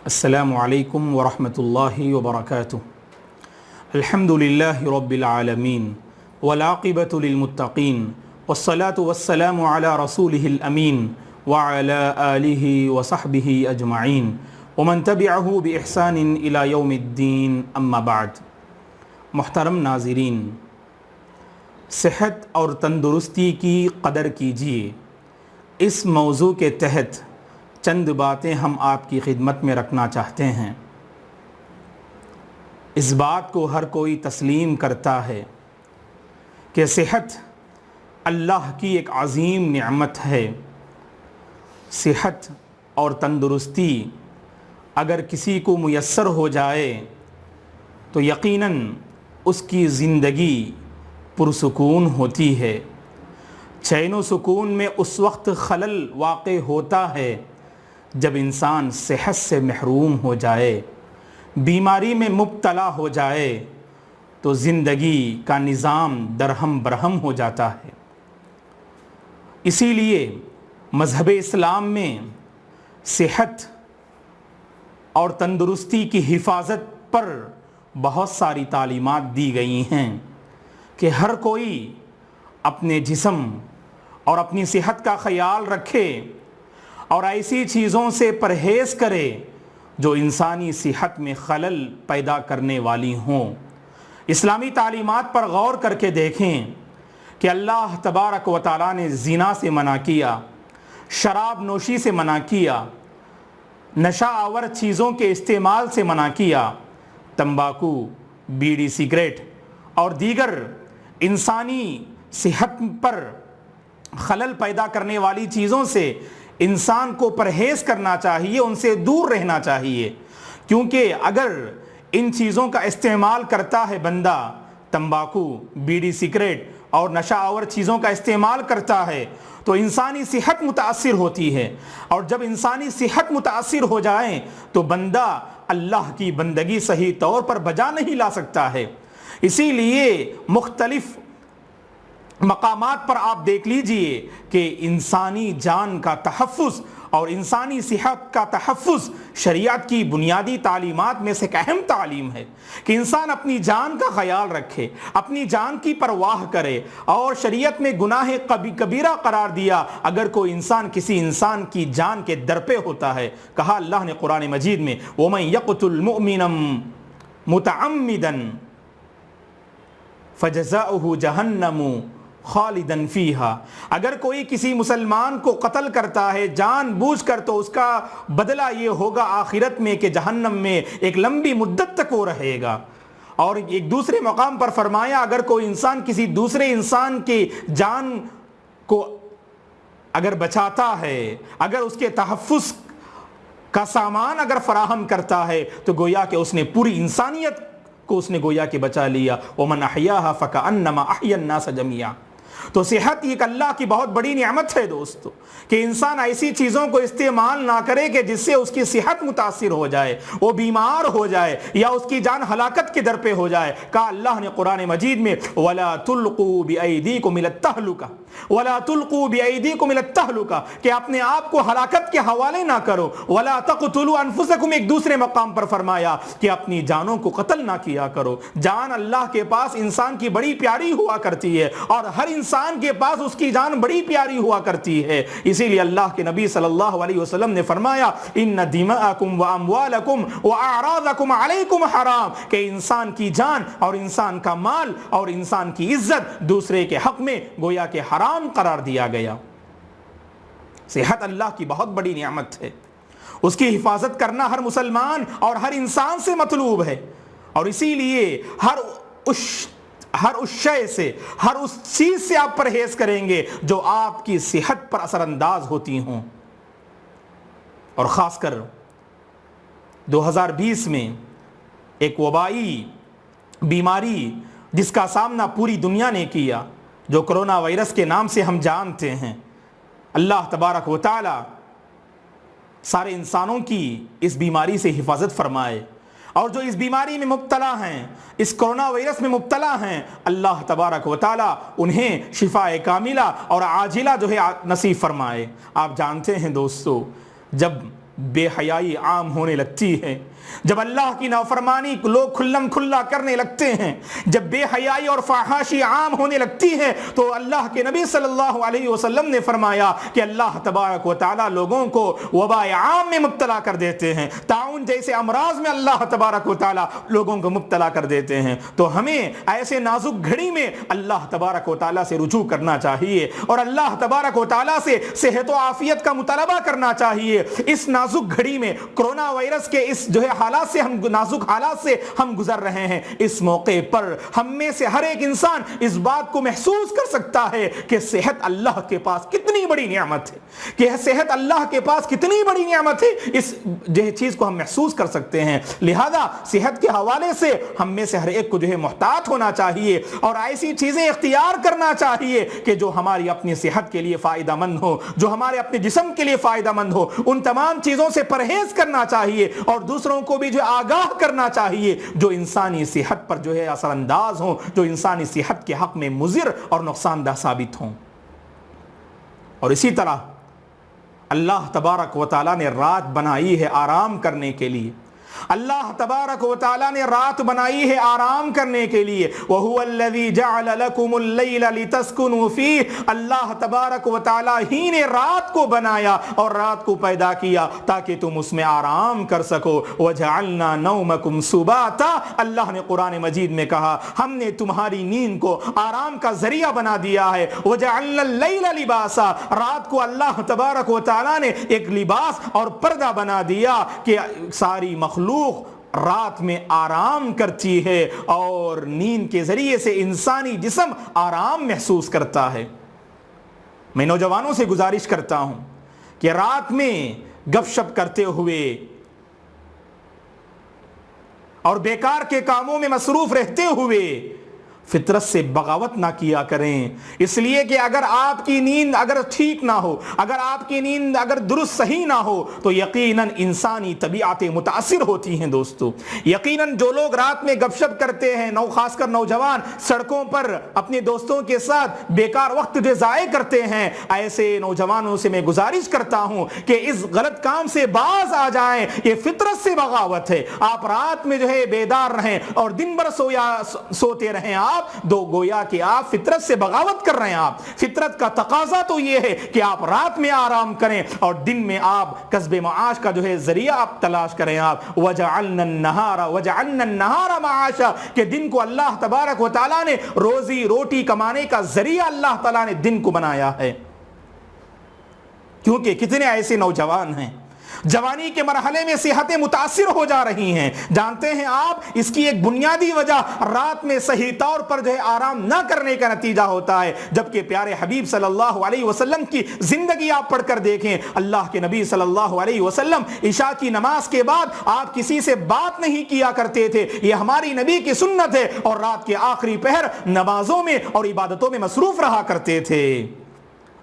السلام علیکم ورحمۃ اللہ وبرکاتہ۔ الحمد للہ رب العالمین والعاقبۃ للمتقین والصلاة والسلام علی رسولہ الامین وعلی آلہ وصحبہ اجمعین ومن تبعہ بإحسان الی یوم الدین، اما بعد۔ محترم ناظرین، صحت اور تندرستی کی قدر کیجیے، اس موضوع کے تحت چند باتیں ہم آپ کی خدمت میں رکھنا چاہتے ہیں۔ اس بات کو ہر کوئی تسلیم کرتا ہے کہ صحت اللہ کی ایک عظیم نعمت ہے۔ صحت اور تندرستی اگر کسی کو میسر ہو جائے تو یقیناً اس کی زندگی پرسکون ہوتی ہے۔ چین و سکون میں اس وقت خلل واقع ہوتا ہے جب انسان صحت سے محروم ہو جائے، بیماری میں مبتلا ہو جائے تو زندگی کا نظام درہم برہم ہو جاتا ہے۔ اسی لیے مذہب اسلام میں صحت اور تندرستی کی حفاظت پر بہت ساری تعلیمات دی گئی ہیں کہ ہر کوئی اپنے جسم اور اپنی صحت کا خیال رکھے اور ایسی چیزوں سے پرہیز کرے جو انسانی صحت میں خلل پیدا کرنے والی ہوں۔ اسلامی تعلیمات پر غور کر کے دیکھیں کہ اللہ تبارک و تعالیٰ نے زنا سے منع کیا، شراب نوشی سے منع کیا، نشہ آور چیزوں کے استعمال سے منع کیا، تمباکو، بیڑی، سگریٹ اور دیگر انسانی صحت پر خلل پیدا کرنے والی چیزوں سے انسان کو پرہیز کرنا چاہیے، ان سے دور رہنا چاہیے، کیونکہ اگر ان چیزوں کا استعمال کرتا ہے بندہ، تمباکو، بیڑی، سگریٹ اور نشہ آور چیزوں کا استعمال کرتا ہے تو انسانی صحت متاثر ہوتی ہے، اور جب انسانی صحت متاثر ہو جائیں تو بندہ اللہ کی بندگی صحیح طور پر بجا نہیں لا سکتا ہے۔ اسی لیے مختلف مقامات پر آپ دیکھ لیجئے کہ انسانی جان کا تحفظ اور انسانی صحت کا تحفظ شریعت کی بنیادی تعلیمات میں سے ایک اہم تعلیم ہے کہ انسان اپنی جان کا خیال رکھے، اپنی جان کی پرواہ کرے، اور شریعت میں گناہ کبیرہ قرار دیا اگر کوئی انسان کسی انسان کی جان کے در پہ ہوتا ہے۔ کہا اللہ نے قرآن مجید میں وَمَن يَقْتُلْ مُؤْمِنًا مُتَعَمِّدًا فَجَزَاؤُهُ جَهَنَّمُ خالدن فیہا، اگر کوئی کسی مسلمان کو قتل کرتا ہے جان بوجھ کر تو اس کا بدلہ یہ ہوگا آخرت میں کہ جہنم میں ایک لمبی مدت تک وہ رہے گا۔ اور ایک دوسرے مقام پر فرمایا اگر کوئی انسان کسی دوسرے انسان کی جان کو اگر بچاتا ہے، اگر اس کے تحفظ کا سامان اگر فراہم کرتا ہے تو گویا کہ اس نے پوری انسانیت کو اس نے گویا کہ بچا لیا۔ وَمَنْ أَحْيَاهَا فَكَأَنَّمَا أَحْيَا النَّاسَ جَمِيعًا۔ تو صحت ایک اللہ کی بہت بڑی نعمت ہے دوستو، کہ انسان ایسی چیزوں کو استعمال نہ کرے کہ جس سے اس کی صحت متاثر ہو جائے، وہ بیمار ہو جائے یا اس کی جان ہلاکت کے در پہ ہو جائے۔ کہا اللہ نے قرآن مجید میں وَلَا تُلْقُوا بِأَيْدِيكُمْ إِلَى التَّهْلُكَةِ وَلَا تُلْقُوا بِأَيْدِيكُمْ إِلَى التَّهْلُكَةِ کہ اپنے آپ کو ہلاکت کے حوالے نہ کرو۔ وَلَا تَقْتُلُوا أَنفُسَكُمْ ایک دوسرے مقام پر فرمایا کہ اپنی جانوں کو قتل نہ کیا کرو۔ جان اللہ کے پاس انسان کی بڑی پیاری ہوا کرتی ہے، اور ہر انسان کے پاس اس کی جان بڑی پیاری ہوا کرتی ہے۔ اسی لیے اللہ کے نبی صلی اللہ علیہ وسلم نے فرمایا ان دماءکم واموالکم واعراضکم علیکم حرام، کہ انسان کی جان اور انسان کا مال اور انسان کی عزت دوسرے کے حق میں گویا کہ حرام قرار دیا گیا۔ صحت اللہ کی بہت بڑی نعمت ہے، اس کی حفاظت کرنا ہر مسلمان اور ہر انسان سے مطلوب ہے، اور اسی لیے ہر اس شے سے، ہر اس چیز سے آپ پرہیز کریں گے جو آپ کی صحت پر اثر انداز ہوتی ہوں۔ اور خاص کر 2020 میں ایک وبائی بیماری جس کا سامنا پوری دنیا نے کیا، جو کرونا وائرس کے نام سے ہم جانتے ہیں، اللہ تبارک و تعالی سارے انسانوں کی اس بیماری سے حفاظت فرمائے، اور جو اس بیماری میں مبتلا ہیں، اس کرونا وائرس میں مبتلا ہیں، اللہ تبارک و تعالیٰ انہیں شفاء کاملہ اور عاجلہ جو ہے نصیب فرمائے۔ آپ جانتے ہیں دوستو، جب بے حیائی عام ہونے لگتی ہے، جب اللہ کی نافرمانی لوگ کھلم کھلا کرنے لگتے ہیں، جب بے حیائی اور فحاشی عام ہونے لگتی ہے، تو اللہ کے نبی صلی اللہ علیہ وسلم نے فرمایا کہ اللہ تبارک و تعالی لوگوں کو وباء عام میں مبتلا کر دیتے ہیں، طاعون جیسے امراض میں اللہ تبارک و تعالی لوگوں کو مبتلا کر دیتے ہیں۔ تو ہمیں ایسے نازک گھڑی میں اللہ تبارک و تعالی سے رجوع کرنا چاہیے اور اللہ تبارک و تعالی سے صحت و عافیت کا مطالبہ کرنا چاہیے۔ اس نازک گھڑی میں کرونا وائرس کے اس نازک حالات سے ہم گزر رہے ہیں، اس موقع پر ہم میں سے ہر ایک انسان اس بات کو محسوس کر سکتا ہے کہ صحت اللہ کے پاس کتنی بڑی نعمت ہے، کہ صحت اللہ کے پاس کتنی بڑی نعمت ہے، اس چیز کو ہم محسوس کر سکتے ہیں۔ لہذا صحت کے حوالے سے ہم میں سے ہر ایک کو محتاط ہونا چاہیے اور ایسی چیزیں اختیار کرنا چاہیے کہ جو ہماری اپنی صحت کے لیے فائدہ مند ہو، جو ہمارے اپنے جسم کے لیے فائدہ مند ہو۔ ان تمام چیزوں سے پرہیز کرنا چاہیے اور دوسروں کو بھی آگاہ کرنا چاہیے جو انسانی صحت پر اثر انداز ہوں، جو انسانی صحت کے حق میں مضر اور نقصان دہ ثابت ہوں۔ اور اسی طرح اللہ تبارک و تعالیٰ نے رات بنائی ہے آرام کرنے کے لیے، اللہ تبارک و تعالیٰ نے رات بنائی ہے آرام کرنے کے لیے۔ وَهُوَ الَّذِي جَعَلَ لَكُمُ اللَّيْلَ لِتَسْكُنُوا فِيهِ، اللہ تبارک و تعالیٰ ہی نے رات کو بنایا اور رات کو پیدا کیا تاکہ تم اس میں آرام کر سکو۔ وَجَعَلْنَا نَوْمَكُمْ سُبَاتًا، اللہ نے قرآن مجید میں کہا ہم نے تمہاری نیند کو آرام کا ذریعہ بنا دیا ہے۔ وَجَعَلْنَا اللَّيْلَ لِبَاسًا، رات کو اللہ تبارک و تعالیٰ نے ایک لباس اور پردہ بنا دیا کہ ساری مخلوق رات میں آرام کرتی ہے اور نیند کے ذریعے سے انسانی جسم آرام محسوس کرتا ہے۔ میں نوجوانوں سے گزارش کرتا ہوں کہ رات میں گپ شپ کرتے ہوئے اور بیکار کے کاموں میں مصروف رہتے ہوئے فطرت سے بغاوت نہ کیا کریں، اس لیے کہ اگر آپ کی نیند اگر ٹھیک نہ ہو، اگر آپ کی نیند اگر درست صحیح نہ ہو تو یقیناً انسانی طبیعتیں متاثر ہوتی ہیں۔ دوستو یقیناً جو لوگ رات میں گپ شپ کرتے ہیں، خاص کر نوجوان سڑکوں پر اپنے دوستوں کے ساتھ بیکار وقت ضائع کرتے ہیں، ایسے نوجوانوں سے میں گزارش کرتا ہوں کہ اس غلط کام سے باز آ جائیں، یہ فطرت سے بغاوت ہے۔ آپ رات میں بیدار رہیں اور دن بھر سوتے رہیں، آپ گویا کہ آپ فطرت سے بغاوت کر رہے ہیں۔ آپ فطرت کا تقاضا تو یہ ہے کہ آپ رات میں آرام کریں اور دن میں آپ کسب معاش کا ذریعہ آپ تلاش کریں۔ آپ وَجَعَلْنَا النَّهَارَ مَعَاشًا، کہ دن کو اللہ تبارک و تعالیٰ نے روزی روٹی کمانے کا ذریعہ اللہ تعالیٰ نے دن کو بنایا ہے۔ کیونکہ کتنے ایسے نوجوان ہیں جوانی کے مرحلے میں صحتیں متاثر ہو جا رہی ہیں، جانتے ہیں آپ اس کی ایک بنیادی وجہ رات میں صحیح طور پر آرام نہ کرنے کا نتیجہ ہوتا ہے، جبکہ پیارے حبیب صلی اللہ علیہ وسلم کی زندگی آپ پڑھ کر دیکھیں، اللہ کے نبی صلی اللہ علیہ وسلم عشاء کی نماز کے بعد آپ کسی سے بات نہیں کیا کرتے تھے، یہ ہماری نبی کی سنت ہے، اور رات کے آخری پہر نمازوں میں اور عبادتوں میں مصروف رہا کرتے تھے۔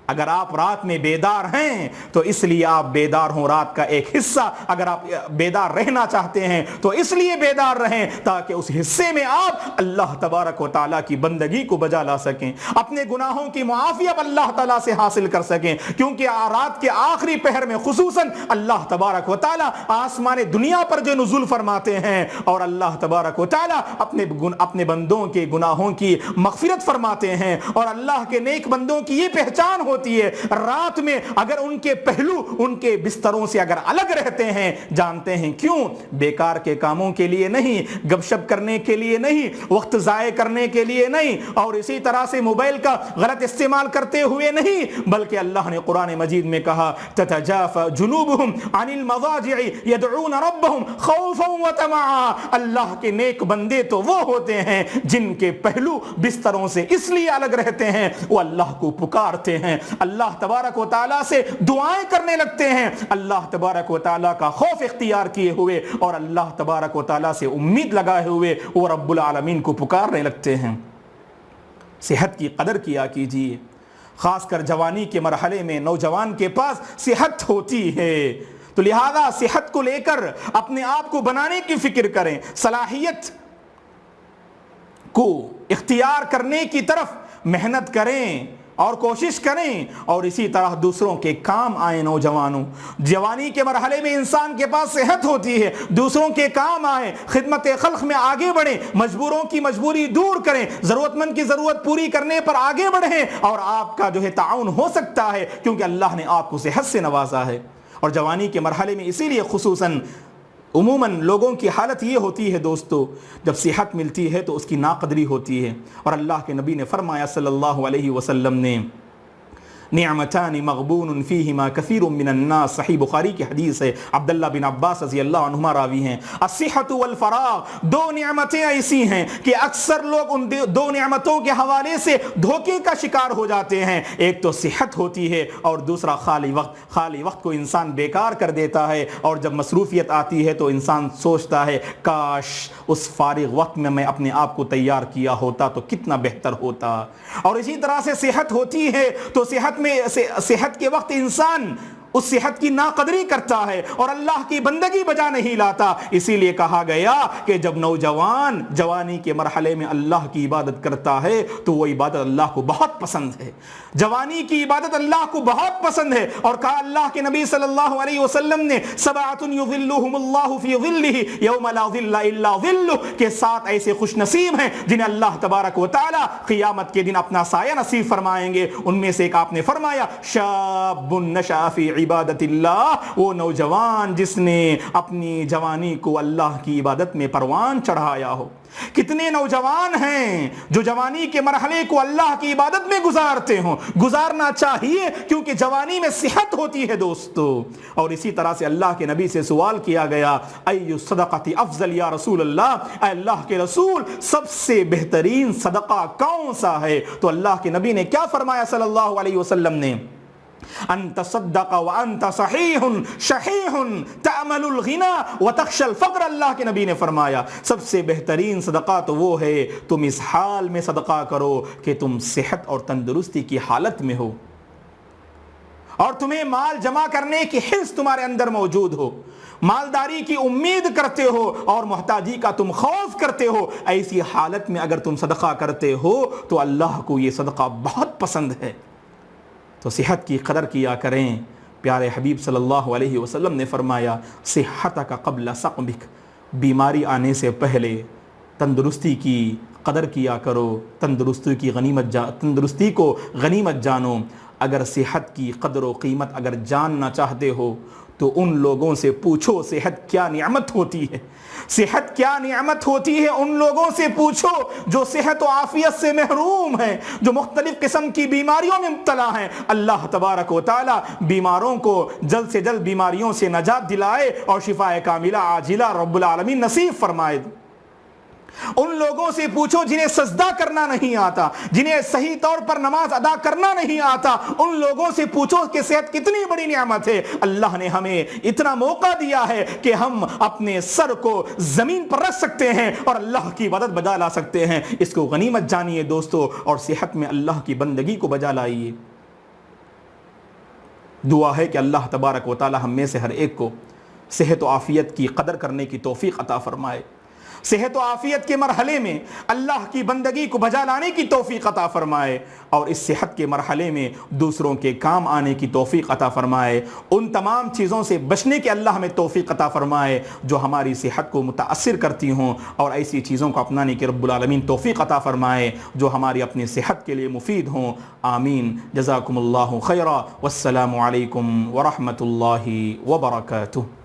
اگر آپ رات میں بیدار ہیں تو اس لیے آپ بیدار ہوں، رات کا ایک حصہ اگر آپ بیدار رہنا چاہتے ہیں تو اس لیے بیدار رہیں تاکہ اس حصے میں آپ اللہ تبارک و تعالیٰ کی بندگی کو بجا لا سکیں، اپنے گناہوں کی معافی اب اللہ تعالیٰ سے حاصل کر سکیں، کیونکہ رات کے آخری پہر میں خصوصاً اللہ تبارک و تعالیٰ آسمان دنیا پر نزول فرماتے ہیں اور اللہ تبارک و تعالیٰ اپنے بندوں کے گناہوں کی مغفرت فرماتے ہیں، اور اللہ کے نیک بندوں کی یہ پہچان ہوتی ہے رات میں اگر ان کے پہلو ان کے بستروں سے اگر الگ رہتے ہیں، جانتے ہیں کیوں؟ بیکار کے کاموں کے لیے نہیں، گپ شپ کرنے کے لیے نہیں، وقت ضائع کرنے کے لیے نہیں، اور اسی طرح سے موبائل کا غلط استعمال کرتے ہوئے نہیں، بلکہ اللہ نے قرآن مجید میں کہا تتجافى جنوبهم عن المضاجع يدعون ربهم خوفا وطمعا، اللہ کے نیک بندے تو وہ ہوتے ہیں جن کے پہلو بستروں سے اس لیے الگ رہتے ہیں، وہ اللہ کو پکارتے ہیں، اللہ تبارک و تعالیٰ سے دعائیں کرنے لگتے ہیں، اللہ تبارک و تعالیٰ کا خوف اختیار کیے ہوئے اور اللہ تبارک و تعالیٰ سے امید لگائے ہوئے وہ رب العالمین کو پکارنے لگتے ہیں۔ صحت کی قدر کیا کیجیے، خاص کر جوانی کے مرحلے میں نوجوان کے پاس صحت ہوتی ہے، تو لہذا صحت کو لے کر اپنے آپ کو بنانے کی فکر کریں، صلاحیت کو اختیار کرنے کی طرف محنت کریں اور کوشش کریں اور اسی طرح دوسروں کے کام آئیں. نوجوانوں، جوانی کے مرحلے میں انسان کے پاس صحت ہوتی ہے، دوسروں کے کام آئیں، خدمت خلق میں آگے بڑھیں، مجبوروں کی مجبوری دور کریں، ضرورت مند کی ضرورت پوری کرنے پر آگے بڑھیں، اور آپ کا جو ہے تعاون ہو سکتا ہے کیونکہ اللہ نے آپ کو صحت سے نوازا ہے. اور جوانی کے مرحلے میں اسی لیے خصوصاً عموماً لوگوں کی حالت یہ ہوتی ہے دوستو، جب صحت ملتی ہے تو اس کی ناقدری ہوتی ہے. اور اللہ کے نبی نے فرمایا صلی اللہ علیہ وسلم نے، نعمتان مغبون فیہما کثیر من الناس، صحیح بخاری کی حدیث ہے، عبداللہ بن عباس رضی اللہ عنہما راوی ہیں. الصحت والفراغ، دو نعمتیں ایسی ہیں کہ اکثر لوگ ان دو نعمتوں کے حوالے سے دھوکے کا شکار ہو جاتے ہیں. ایک تو صحت ہوتی ہے اور دوسرا خالی وقت. خالی وقت کو انسان بیکار کر دیتا ہے، اور جب مصروفیت آتی ہے تو انسان سوچتا ہے کاش اس فارغ وقت میں اپنے آپ کو تیار کیا ہوتا تو کتنا بہتر ہوتا. اور اسی طرح سے صحت ہوتی ہے تو صحت کے وقت انسان اس صحت کی ناقدری کرتا ہے اور اللہ کی بندگی بجا نہیں لاتا. اسی لیے کہا گیا کہ جب نوجوان جوانی کے مرحلے میں اللہ کی عبادت کرتا ہے تو وہ عبادت اللہ کو بہت پسند ہے. جوانی کی عبادت اللہ کو بہت پسند ہے. اور کہا اللہ کے نبی صلی اللہ علیہ وسلم نے، سبعۃ یظلھم اللہ فی ظلہ یوم لا ظل الا ظلہ، کہ 7 ایسے خوش نصیب ہیں جنہیں اللہ تبارک و تعالی قیامت کے دن اپنا سایہ نصیب فرمائیں گے. ان میں سے ایک آپ نے فرمایا، شاب نشأ فی عبادت اللہ، وہ نوجوان جس نے اپنی جوانی کو اللہ کی عبادت میں پروان چڑھایا ہو. کتنے نوجوان ہیں جو جوانی کے مرحلے کو اللہ کی عبادت میں گزارتے ہوں. گزارنا چاہیے کیونکہ جوانی میں صحت ہوتی ہے دوستو. اور اسی طرح سے اللہ کے نبی سے سوال کیا گیا، ای الصدقۃ افضل یا رسول اللہ، اے اللہ کے رسول سب سے بہترین صدقہ کون سا ہے؟ تو اللہ کے نبی نے کیا فرمایا صلی اللہ علیہ وسلم نے، ان تصدق وانت صحیح شحیح تعمل الغنا وتخشى الفقر. اللہ کے نبی نے فرمایا سب سے بہترین صدقہ تو وہ ہے تم اس حال میں صدقہ کرو کہ تم صحت اور تندرستی کی حالت میں ہو اور تمہیں مال جمع کرنے کی حرص تمہارے اندر موجود ہو، مالداری کی امید کرتے ہو اور محتاجی کا تم خوف کرتے ہو. ایسی حالت میں اگر تم صدقہ کرتے ہو تو اللہ کو یہ صدقہ بہت پسند ہے. تو صحت کی قدر کیا کریں. پیارے حبیب صلی اللہ علیہ وسلم نے فرمایا، صحتک قبل سقمک، بیماری آنے سے پہلے تندرستی کی قدر کیا کرو، تندرستی کو غنیمت جانو. اگر صحت کی قدر و قیمت اگر جاننا چاہتے ہو تو ان لوگوں سے پوچھو صحت کیا نعمت ہوتی ہے. صحت کیا نعمت ہوتی ہے ان لوگوں سے پوچھو جو صحت و عافیت سے محروم ہیں، جو مختلف قسم کی بیماریوں میں مبتلا ہیں. اللہ تبارک و تعالی بیماروں کو جلد سے جلد بیماریوں سے نجات دلائے اور شفاء کاملہ عاجلہ رب العالمین نصیب فرمائے. ان لوگوں سے پوچھو جنہیں سجدہ کرنا نہیں آتا، جنہیں صحیح طور پر نماز ادا کرنا نہیں آتا. ان لوگوں سے پوچھو کہ صحت کتنی بڑی نعمت ہے. اللہ نے ہمیں اتنا موقع دیا ہے کہ ہم اپنے سر کو زمین پر رکھ سکتے ہیں اور اللہ کی عبادت بجا لا سکتے ہیں. اس کو غنیمت جانیے دوستو اور صحت میں اللہ کی بندگی کو بجا لائیے. دعا ہے کہ اللہ تبارک و تعالی ہم میں سے ہر ایک کو صحت و عافیت کی قدر کرنے کی توفیق عطا فرمائے. صحت و عافیت کے مرحلے میں اللہ کی بندگی کو بجا لانے کی توفیق عطا فرمائے اور اس صحت کے مرحلے میں دوسروں کے کام آنے کی توفیق عطا فرمائے. ان تمام چیزوں سے بچنے کے اللہ ہمیں توفیق عطا فرمائے جو ہماری صحت کو متاثر کرتی ہوں، اور ایسی چیزوں کو اپنانے کی رب العالمین توفیق عطا فرمائے جو ہماری اپنی صحت کے لیے مفید ہوں. آمین. جزاکم اللہ خیرا والسلام علیکم ورحمۃ اللہ وبرکاتہ.